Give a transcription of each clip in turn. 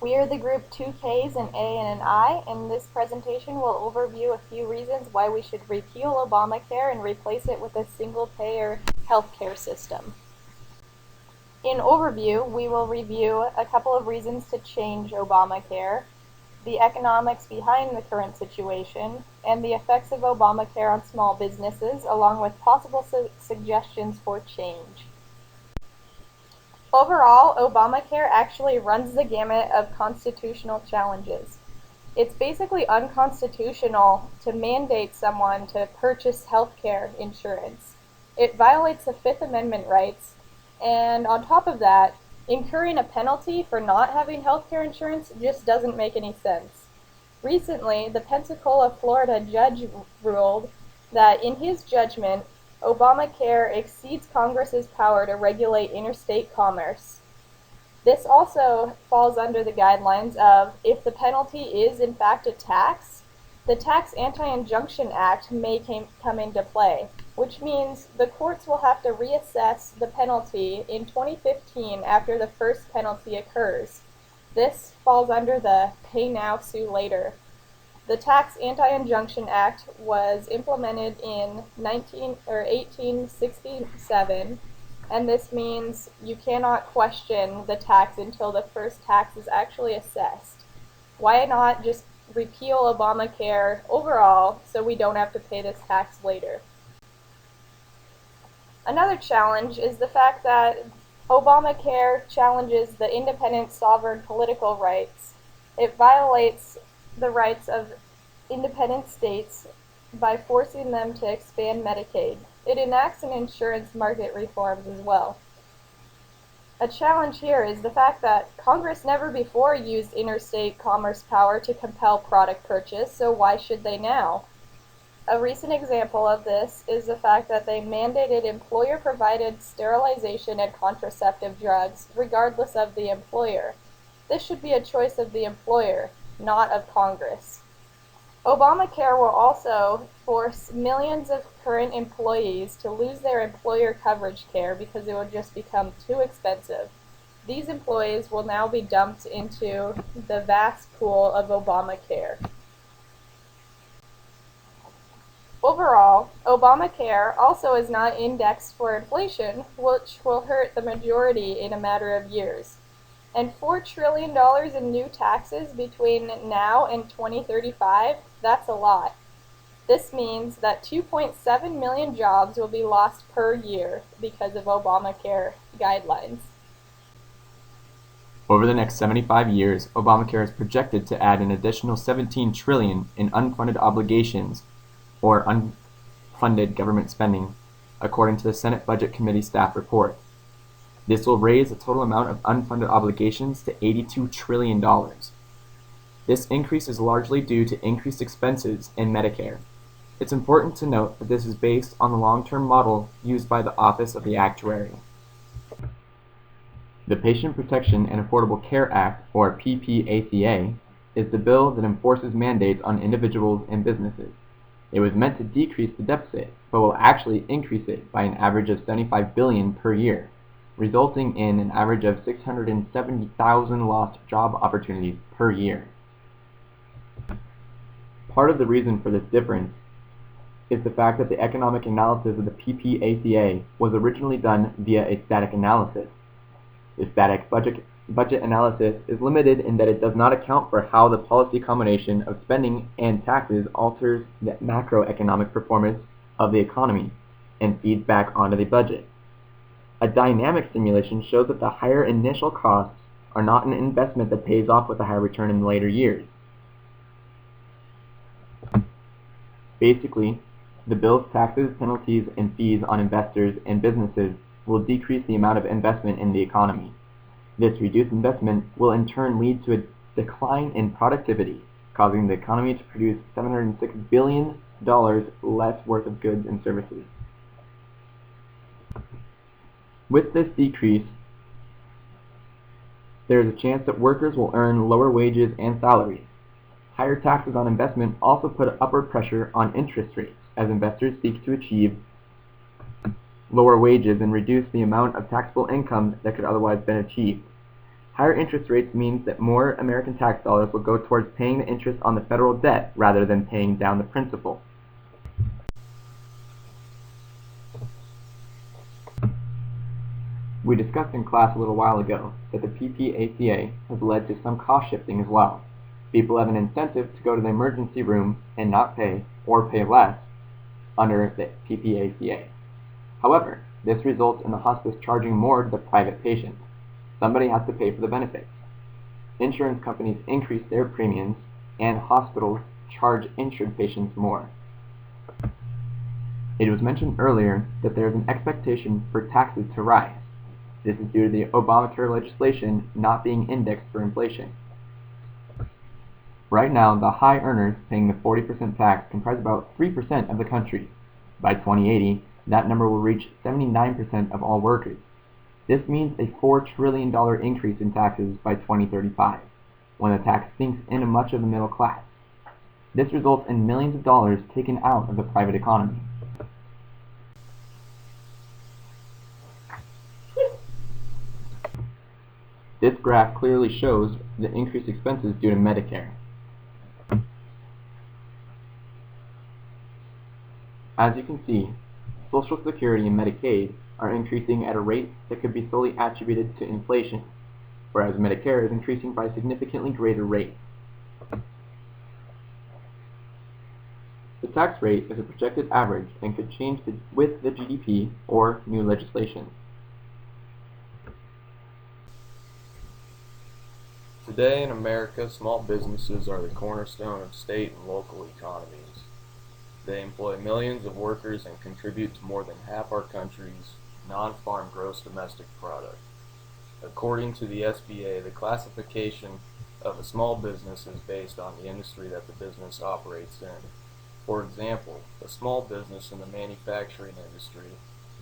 We are the group 2Ks, an A and an I, and this presentation will overview a few reasons why we should repeal Obamacare and replace it with a single-payer healthcare system. In overview, we will review a couple of reasons to change Obamacare, the economics behind the current situation, and the effects of Obamacare on small businesses, along with possible suggestions for change. Overall, Obamacare actually runs the gamut of constitutional challenges. It's basically unconstitutional to mandate someone to purchase healthcare insurance. It violates the Fifth Amendment rights, and on top of that, incurring a penalty for not having healthcare insurance just doesn't make any sense. Recently, the Pensacola, Florida judge ruled that in his judgment, Obamacare exceeds Congress's power to regulate interstate commerce. This also falls under the guidelines of if the penalty is in fact a tax, the Tax Anti-Injunction Act may come into play, which means the courts will have to reassess the penalty in 2015 after the first penalty occurs. This falls under the pay now, sue later. The Tax Anti-Injunction Act was implemented in 1867, and this means you cannot question the tax until the first tax is actually assessed. Why not just repeal Obamacare overall so we don't have to pay this tax later? Another challenge is the fact that Obamacare challenges the independent sovereign political rights. It violates the rights of independent states by forcing them to expand Medicaid. It enacts an insurance market reforms as well. A challenge here is the fact that Congress never before used interstate commerce power to compel product purchase, so why should they now? A recent example of this is the fact that they mandated employer-provided sterilization and contraceptive drugs, regardless of the employer. This should be a choice of the employer, not of Congress. Obamacare will also force millions of current employees to lose their employer coverage care because it will just become too expensive. These employees will now be dumped into the vast pool of Obamacare. Overall, Obamacare also is not indexed for inflation, which will hurt the majority in a matter of years. And $4 trillion in new taxes between now and 2035, that's a lot. This means that 2.7 million jobs will be lost per year because of Obamacare guidelines. Over the next 75 years, Obamacare is projected to add an additional $17 trillion in unfunded obligations or unfunded government spending, according to the Senate Budget Committee staff report. This will raise the total amount of unfunded obligations to $82 trillion. This increase is largely due to increased expenses in Medicare. It's important to note that this is based on the long-term model used by the Office of the Actuary. The Patient Protection and Affordable Care Act, or PPACA, is the bill that enforces mandates on individuals and businesses. It was meant to decrease the deficit, but will actually increase it by an average of $75 billion per year, resulting in an average of 670,000 lost job opportunities per year. Part of the reason for this difference is the fact that the economic analysis of the PPACA was originally done via a static analysis. The static budget analysis is limited in that it does not account for how the policy combination of spending and taxes alters the macroeconomic performance of the economy and feeds back onto the budget. A dynamic simulation shows that the higher initial costs are not an investment that pays off with a higher return in later years. Basically, the bill's taxes, penalties, and fees on investors and businesses will decrease the amount of investment in the economy. This reduced investment will in turn lead to a decline in productivity, causing the economy to produce $706 billion less worth of goods and services. With this decrease, there is a chance that workers will earn lower wages and salaries. Higher taxes on investment also put upward pressure on interest rates as investors seek to achieve lower wages and reduce the amount of taxable income that could otherwise been achieved. Higher interest rates means that more American tax dollars will go towards paying the interest on the federal debt rather than paying down the principal. We discussed in class a little while ago that the PPACA has led to some cost shifting as well. People have an incentive to go to the emergency room and not pay, or pay less, under the PPACA. However, this results in the hospice charging more to the private patient. Somebody has to pay for the benefits. Insurance companies increase their premiums, and hospitals charge insured patients more. It was mentioned earlier that there is an expectation for taxes to rise. This is due to the Obamacare legislation not being indexed for inflation. Right now, the high earners paying the 40% tax comprise about 3% of the country. By 2080, that number will reach 79% of all workers. This means a $4 trillion increase in taxes by 2035, when the tax sinks into much of the middle class. This results in millions of dollars taken out of the private economy. This graph clearly shows the increased expenses due to Medicare. As you can see, Social Security and Medicaid are increasing at a rate that could be solely attributed to inflation, whereas Medicare is increasing by a significantly greater rate. The tax rate is a projected average and could change with the GDP or new legislation. Today in America, small businesses are the cornerstone of state and local economies. They employ millions of workers and contribute to more than half our country's non-farm gross domestic product. According to the SBA, the classification of a small business is based on the industry that the business operates in. For example, a small business in the manufacturing industry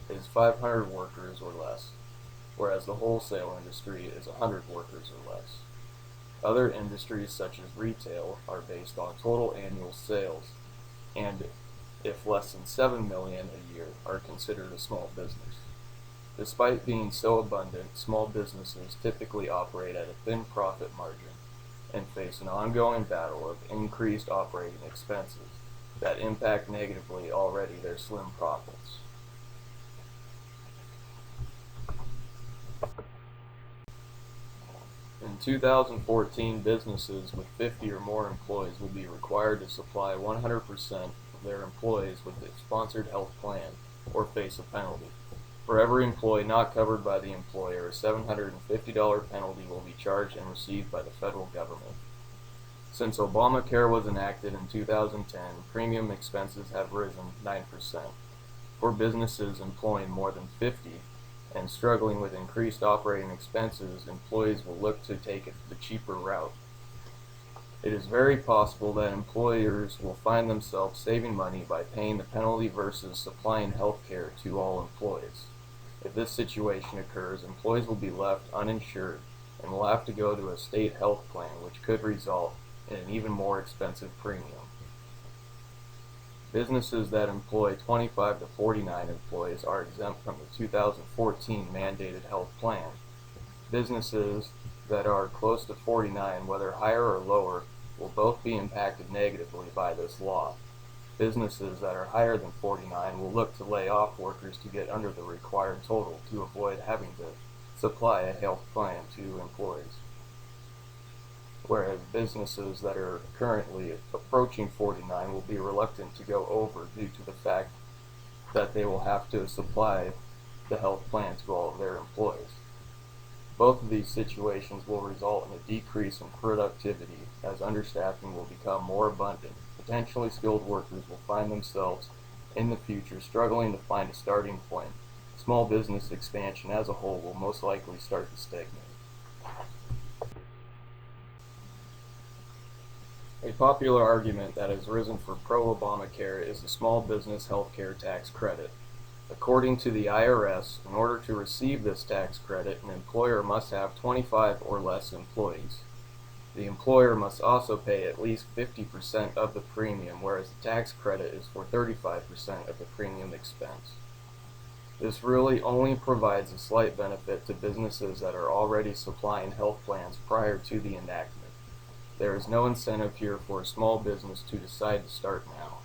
is 500 workers or less, whereas the wholesale industry is 100 workers or less. Other industries such as retail are based on total annual sales, and if less than 7 million a year are considered a small business. Despite being so abundant, small businesses typically operate at a thin profit margin and face an ongoing battle of increased operating expenses that impact negatively already their slim profits. In 2014, businesses with 50 or more employees will be required to supply 100% of their employees with a sponsored health plan or face a penalty. For every employee not covered by the employer, a $750 penalty will be charged and received by the federal government. Since Obamacare was enacted in 2010, premium expenses have risen 9%. For businesses employing more than 50 and struggling with increased operating expenses, employees will look to take the cheaper route. It is very possible that employers will find themselves saving money by paying the penalty versus supplying health care to all employees. If this situation occurs, employees will be left uninsured and will have to go to a state health plan, which could result in an even more expensive premium. Businesses that employ 25 to 49 employees are exempt from the 2014 mandated health plan. Businesses that are close to 49, whether higher or lower, will both be impacted negatively by this law. Businesses that are higher than 49 will look to lay off workers to get under the required total to avoid having to supply a health plan to employees. Whereas businesses that are currently approaching 49 will be reluctant to go over due to the fact that they will have to supply the health plan to all of their employees. Both of these situations will result in a decrease in productivity as understaffing will become more abundant. Potentially skilled workers will find themselves in the future struggling to find a starting point. Small business expansion as a whole will most likely start to stagnate. A popular argument that has risen for pro-Obamacare is the small business health care tax credit. According to the IRS, in order to receive this tax credit, an employer must have 25 or less employees. The employer must also pay at least 50% of the premium, whereas the tax credit is for 35% of the premium expense. This really only provides a slight benefit to businesses that are already supplying health plans prior to the enactment. There is no incentive here for a small business to decide to start now.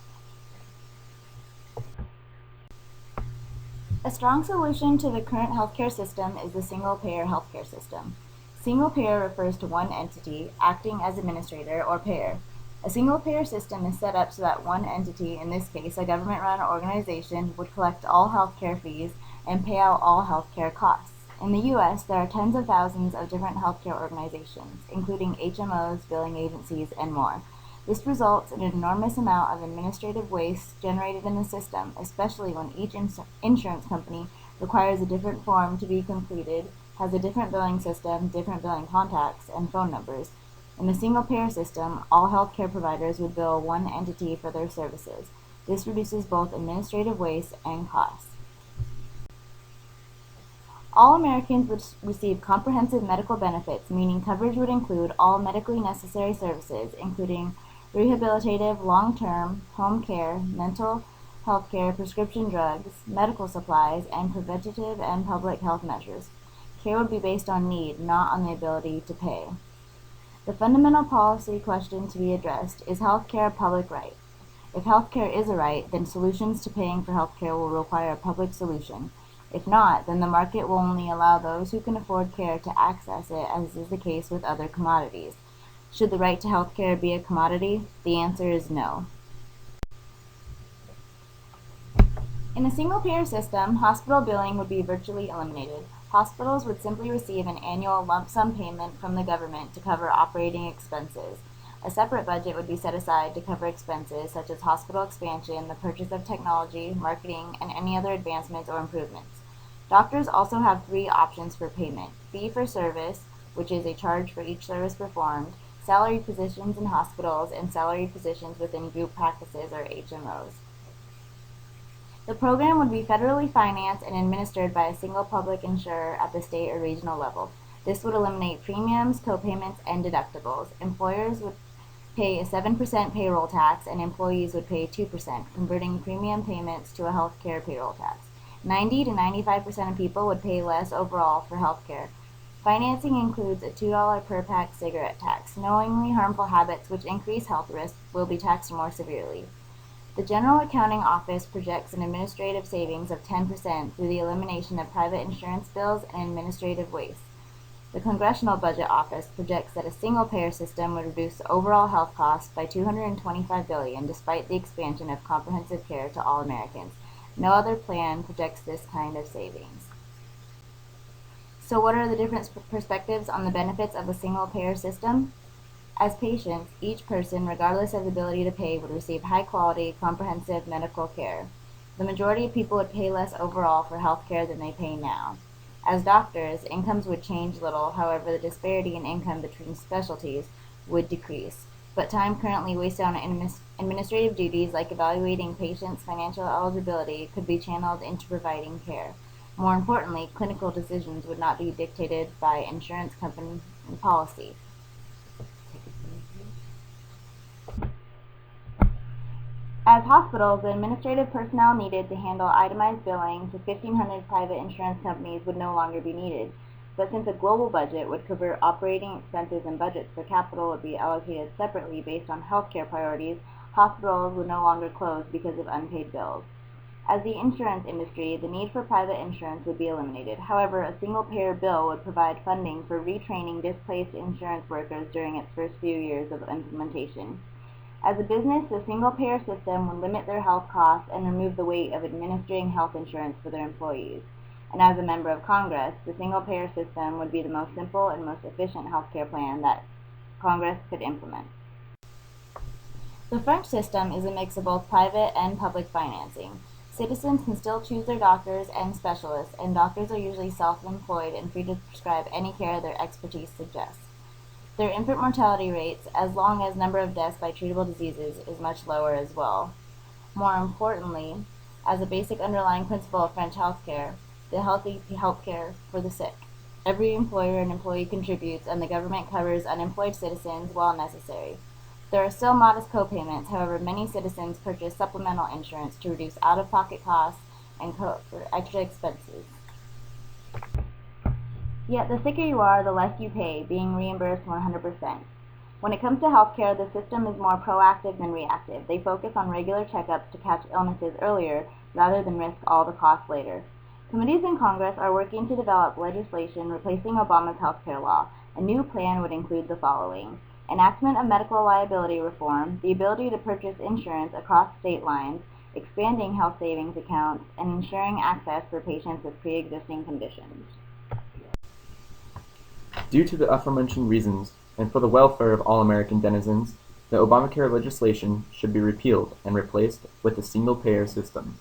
A strong solution to the current healthcare system is the single-payer healthcare system. Single-payer refers to one entity acting as administrator or payer. A single-payer system is set up so that one entity, in this case a government-run organization, would collect all healthcare fees and pay out all healthcare costs. In the U.S., there are tens of thousands of different healthcare organizations, including HMOs, billing agencies, and more. This results in an enormous amount of administrative waste generated in the system, especially when each insurance company requires a different form to be completed, has a different billing system, different billing contacts, and phone numbers. In the single-payer system, all healthcare providers would bill one entity for their services. This reduces both administrative waste and costs. All Americans would receive comprehensive medical benefits, meaning coverage would include all medically necessary services, including rehabilitative, long-term, home care, mental health care, prescription drugs, medical supplies, and preventative and public health measures. Care would be based on need, not on the ability to pay. The fundamental policy question to be addressed is healthcare a public right? If healthcare is a right, then solutions to paying for healthcare will require a public solution. If not, then the market will only allow those who can afford care to access it, as is the case with other commodities. Should the right to health care be a commodity? The answer is no. In a single-payer system, hospital billing would be virtually eliminated. Hospitals would simply receive an annual lump sum payment from the government to cover operating expenses. A separate budget would be set aside to cover expenses such as hospital expansion, the purchase of technology, marketing, and any other advancements or improvements. Doctors also have three options for payment: fee-for-service, which is a charge for each service performed, salaried positions in hospitals, and salaried positions within group practices or HMOs. The program would be federally financed and administered by a single public insurer at the state or regional level. This would eliminate premiums, co-payments, and deductibles. Employers would pay a 7% payroll tax and employees would pay 2%, converting premium payments to a health care payroll tax. 90 to 95% of people would pay less overall for health care. Financing includes a $2 per pack cigarette tax. Knowingly harmful habits which increase health risks will be taxed more severely. The General Accounting Office projects an administrative savings of 10% through the elimination of private insurance bills and administrative waste. The Congressional Budget Office projects that a single-payer system would reduce overall health costs by $225 billion despite the expansion of comprehensive care to all Americans. No other plan projects this kind of savings. So what are the different perspectives on the benefits of a single-payer system? As patients, each person, regardless of the ability to pay, would receive high-quality, comprehensive medical care. The majority of people would pay less overall for health care than they pay now. As doctors, incomes would change little, however the disparity in income between specialties would decrease. But time currently wasted on administrative duties like evaluating patients' financial eligibility could be channeled into providing care. More importantly, clinical decisions would not be dictated by insurance company policy. As hospitals, the administrative personnel needed to handle itemized billing to 1,500 private insurance companies would no longer be needed. But since a global budget would cover operating expenses and budgets for capital would be allocated separately based on healthcare priorities, hospitals would no longer close because of unpaid bills. As the insurance industry, the need for private insurance would be eliminated. However, a single-payer bill would provide funding for retraining displaced insurance workers during its first few years of implementation. As a business, the single-payer system would limit their health costs and remove the weight of administering health insurance for their employees. And as a member of Congress, the single-payer system would be the most simple and most efficient healthcare plan that Congress could implement. The French system is a mix of both private and public financing. Citizens can still choose their doctors and specialists, and doctors are usually self-employed and free to prescribe any care their expertise suggests. Their infant mortality rates, as long as number of deaths by treatable diseases, is much lower as well. More importantly, as a basic underlying principle of French healthcare, the healthy healthcare for the sick. Every employer and employee contributes, and the government covers unemployed citizens while necessary. There are still modest co-payments, however many citizens purchase supplemental insurance to reduce out-of-pocket costs and code for extra expenses. Yet the sicker you are, the less you pay, being reimbursed 100%. When it comes to healthcare, the system is more proactive than reactive. They focus on regular checkups to catch illnesses earlier rather than risk all the costs later. Committees in Congress are working to develop legislation replacing Obama's healthcare law. A new plan would include the following: enactment of medical liability reform, the ability to purchase insurance across state lines, expanding health savings accounts, and ensuring access for patients with pre-existing conditions. Due to the aforementioned reasons, and for the welfare of all American denizens, the Obamacare legislation should be repealed and replaced with a single-payer system.